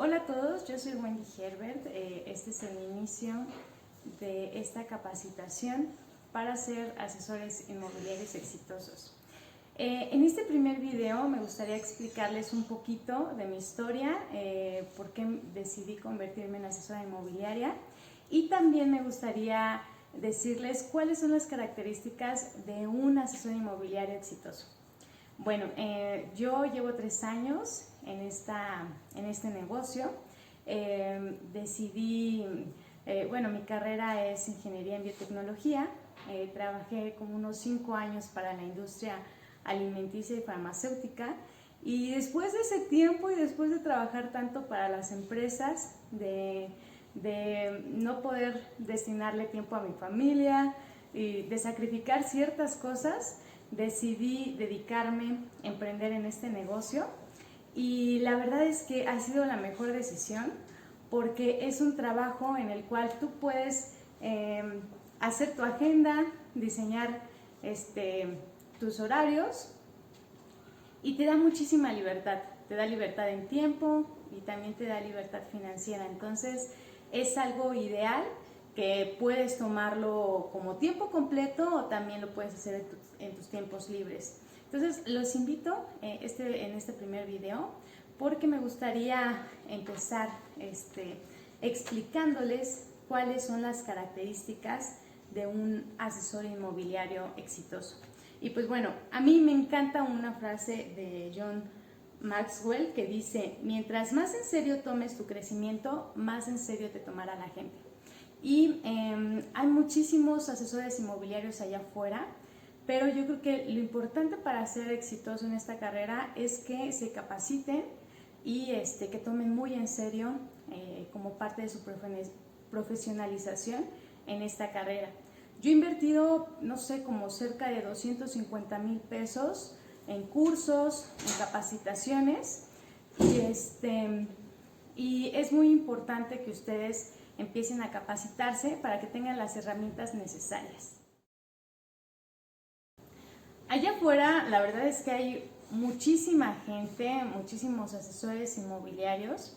Hola a todos, yo soy Wendy Herbert. Este es el inicio de esta capacitación para ser asesores inmobiliarios exitosos. En este primer video me gustaría explicarles un poquito de mi historia, por qué decidí convertirme en asesora inmobiliaria, y también me gustaría decirles cuáles son las características de un asesor inmobiliario exitoso. Bueno, yo llevo 3 años en este negocio. Mi carrera es ingeniería en biotecnología. Trabajé como unos 5 años para la industria alimenticia y farmacéutica, y después de ese tiempo y después de trabajar tanto para las empresas, de no poder destinarle tiempo a mi familia y de sacrificar ciertas cosas, decidí dedicarme a emprender en este negocio, y la verdad es que ha sido la mejor decisión porque es un trabajo en el cual tú puedes hacer tu agenda, diseñar tus horarios, y te da muchísima libertad. Te da libertad en tiempo y también te da libertad financiera. Entonces es algo ideal, que puedes tomarlo como tiempo completo o también lo puedes hacer en tus tiempos libres. Entonces los invito en este primer video, porque me gustaría empezar explicándoles cuáles son las características de un asesor inmobiliario exitoso. Y pues bueno, a mí me encanta una frase de John Maxwell que dice: mientras más en serio tomes tu crecimiento, más en serio te tomará la gente. Y hay muchísimos asesores inmobiliarios allá afuera, pero yo creo que lo importante para ser exitoso en esta carrera es que se capaciten y que tomen muy en serio como parte de su profesionalización en esta carrera. Yo he invertido, no sé, como cerca de 250,000 pesos en cursos, en capacitaciones, y es muy importante que ustedes empiecen a capacitarse para que tengan las herramientas necesarias. Allá afuera, la verdad es que hay muchísima gente, muchísimos asesores inmobiliarios,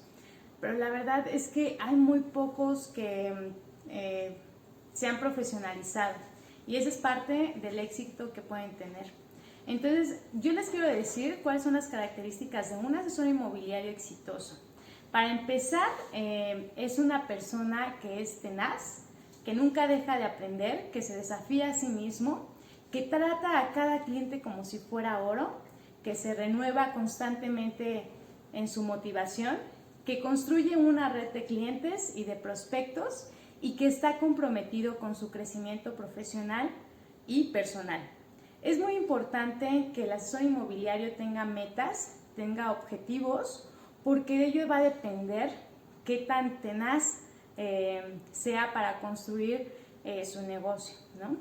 pero la verdad es que hay muy pocos que se han profesionalizado, y ese es parte del éxito que pueden tener. Entonces, yo les quiero decir cuáles son las características de un asesor inmobiliario exitoso. Para empezar, es una persona que es tenaz, que nunca deja de aprender, que se desafía a sí mismo, que trata a cada cliente como si fuera oro, que se renueva constantemente en su motivación, que construye una red de clientes y de prospectos, y que está comprometido con su crecimiento profesional y personal. Es muy importante que el asesor inmobiliario tenga metas, tenga objetivos, porque de ello va a depender qué tan tenaz sea para construir su negocio, ¿no?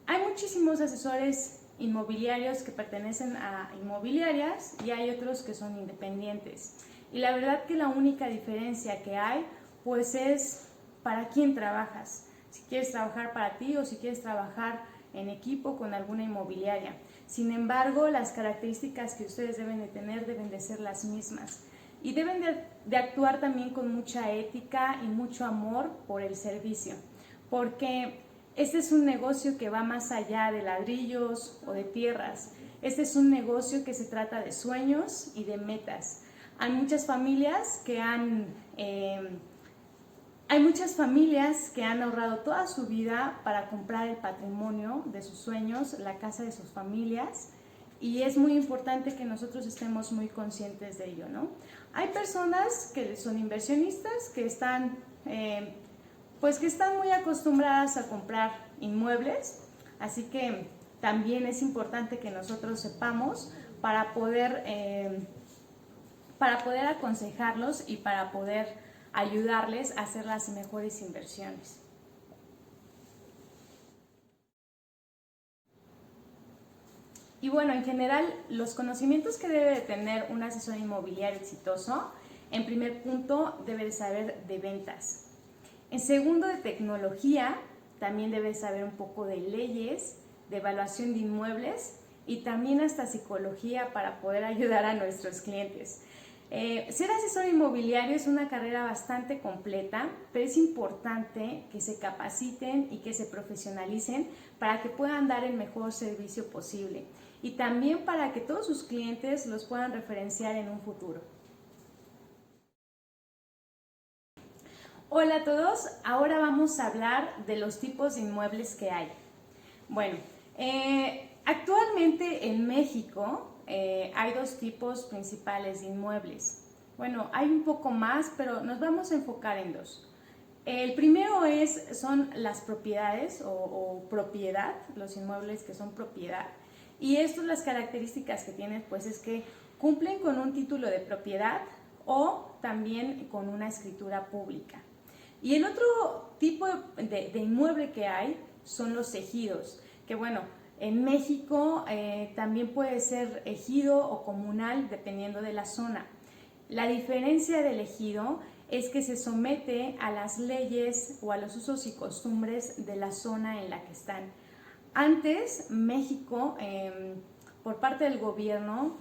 Hay muchísimos asesores inmobiliarios que pertenecen a inmobiliarias y hay otros que son independientes. Y la verdad que la única diferencia que hay, pues, es para quién trabajas. Si quieres trabajar para ti o si quieres trabajar en equipo con alguna inmobiliaria. Sin embargo, las características que ustedes deben de tener deben de ser las mismas. Y deben de actuar también con mucha ética y mucho amor por el servicio, porque este es un negocio que va más allá de ladrillos o de tierras. Este es un negocio que se trata de sueños y de metas. Hay muchas familias que han ahorrado toda su vida para comprar el patrimonio de sus sueños, la casa de sus familias, y es muy importante que nosotros estemos muy conscientes de ello, ¿no? Hay personas que son inversionistas, que están muy acostumbradas a comprar inmuebles, así que también es importante que nosotros sepamos para poder aconsejarlos y para poder ayudarles a hacer las mejores inversiones. Y bueno, en general, los conocimientos que debe de tener un asesor inmobiliario exitoso: en primer punto, debe de saber de ventas. En segundo, de tecnología. También debe saber un poco de leyes, de evaluación de inmuebles y también hasta psicología para poder ayudar a nuestros clientes. Ser asesor inmobiliario es una carrera bastante completa, pero es importante que se capaciten y que se profesionalicen para que puedan dar el mejor servicio posible y también para que todos sus clientes los puedan referenciar en un futuro. Hola a todos, ahora vamos a hablar de los tipos de inmuebles que hay. Bueno, actualmente en México hay dos tipos principales de inmuebles. Bueno, hay un poco más, pero nos vamos a enfocar en dos. El primero son las propiedades o propiedad, los inmuebles que son propiedad. Y estas las características que tienen, pues es que cumplen con un título de propiedad o también con una escritura pública. Y el otro tipo de inmueble que hay son los ejidos, que bueno, en México también puede ser ejido o comunal dependiendo de la zona. La diferencia del ejido es que se somete a las leyes o a los usos y costumbres de la zona en la que están. Antes, México, por parte del gobierno,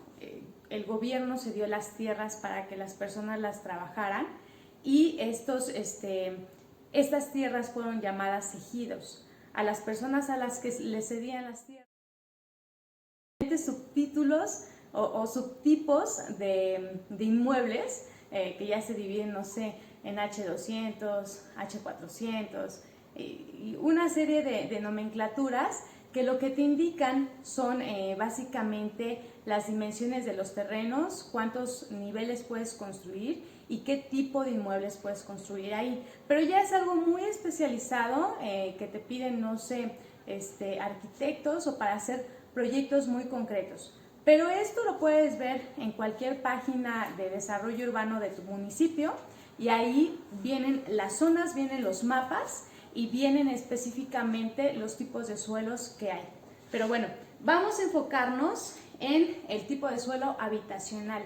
el gobierno se dio las tierras para que las personas las trabajaran y estas tierras fueron llamadas ejidos. A las personas a las que les cedían las tierras, subtítulos o subtipos de inmuebles que ya se dividen, no sé, en H200, H400 y una serie de nomenclaturas que lo que te indican son básicamente las dimensiones de los terrenos, cuántos niveles puedes construir y qué tipo de inmuebles puedes construir ahí. Pero ya es algo muy especializado que te piden, no sé, arquitectos o para hacer proyectos muy concretos. Pero esto lo puedes ver en cualquier página de desarrollo urbano de tu municipio y ahí vienen las zonas, vienen los mapas y vienen específicamente los tipos de suelos que hay. Pero bueno, vamos a enfocarnos en el tipo de suelo habitacional.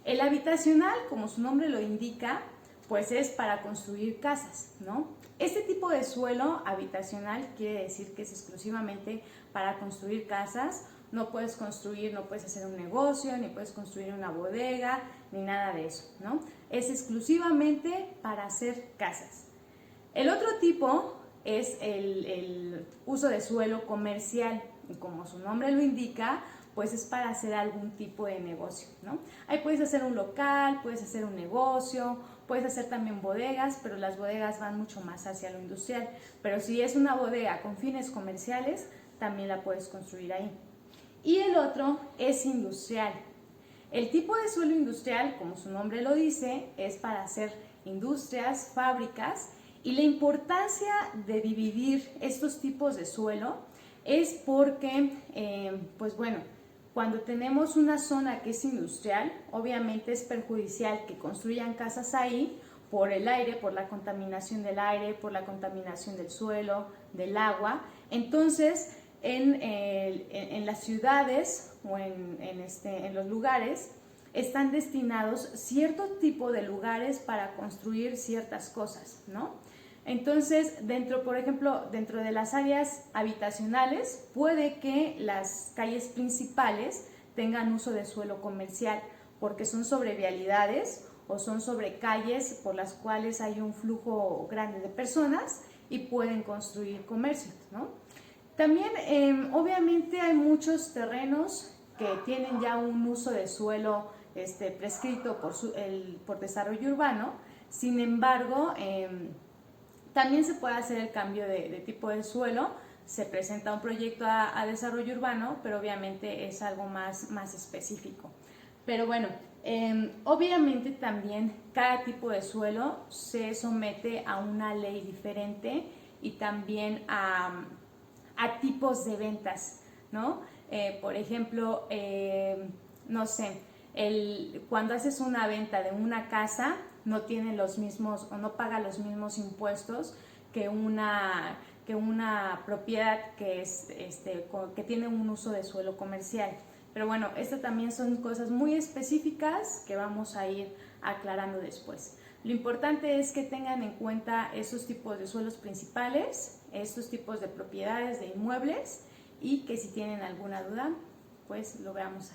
El habitacional, como su nombre lo indica, pues es para construir casas, ¿no? Este tipo de suelo habitacional quiere decir que es exclusivamente para construir casas. No puedes construir, no puedes hacer un negocio, ni puedes construir una bodega, ni nada de eso, ¿no? Es exclusivamente para hacer casas. El otro tipo es el uso de suelo comercial, y como su nombre lo indica, pues es para hacer algún tipo de negocio, ¿no? Ahí puedes hacer un local, puedes hacer un negocio, puedes hacer también bodegas, pero las bodegas van mucho más hacia lo industrial. Pero si es una bodega con fines comerciales, también la puedes construir ahí. Y el otro es industrial. El tipo de suelo industrial, como su nombre lo dice, es para hacer industrias, fábricas, y la importancia de dividir estos tipos de suelo es porque, pues bueno, cuando tenemos una zona que es industrial, obviamente es perjudicial que construyan casas ahí por el aire, por la contaminación del aire, por la contaminación del suelo, del agua. Entonces, en las ciudades o en los lugares están destinados cierto tipo de lugares para construir ciertas cosas, ¿no? Entonces, por ejemplo, dentro de las áreas habitacionales, puede que las calles principales tengan uso de suelo comercial, porque son sobre vialidades o son sobre calles por las cuales hay un flujo grande de personas y pueden construir comercios, ¿no? También, obviamente, hay muchos terrenos que tienen ya un uso de suelo prescrito por desarrollo urbano. Sin embargo, también se puede hacer el cambio de tipo de suelo. Se presenta un proyecto a desarrollo urbano, pero obviamente es algo más específico. Pero bueno, obviamente también cada tipo de suelo se somete a una ley diferente y también a tipos de ventas, ¿no? Por ejemplo, no sé, cuando haces una venta de una casa, no tiene los mismos o no paga los mismos impuestos que una propiedad que tiene un uso de suelo comercial. Pero bueno, esto también son cosas muy específicas que vamos a ir aclarando después. Lo importante es que tengan en cuenta esos tipos de suelos principales, estos tipos de propiedades de inmuebles y que si tienen alguna duda, pues lo veamos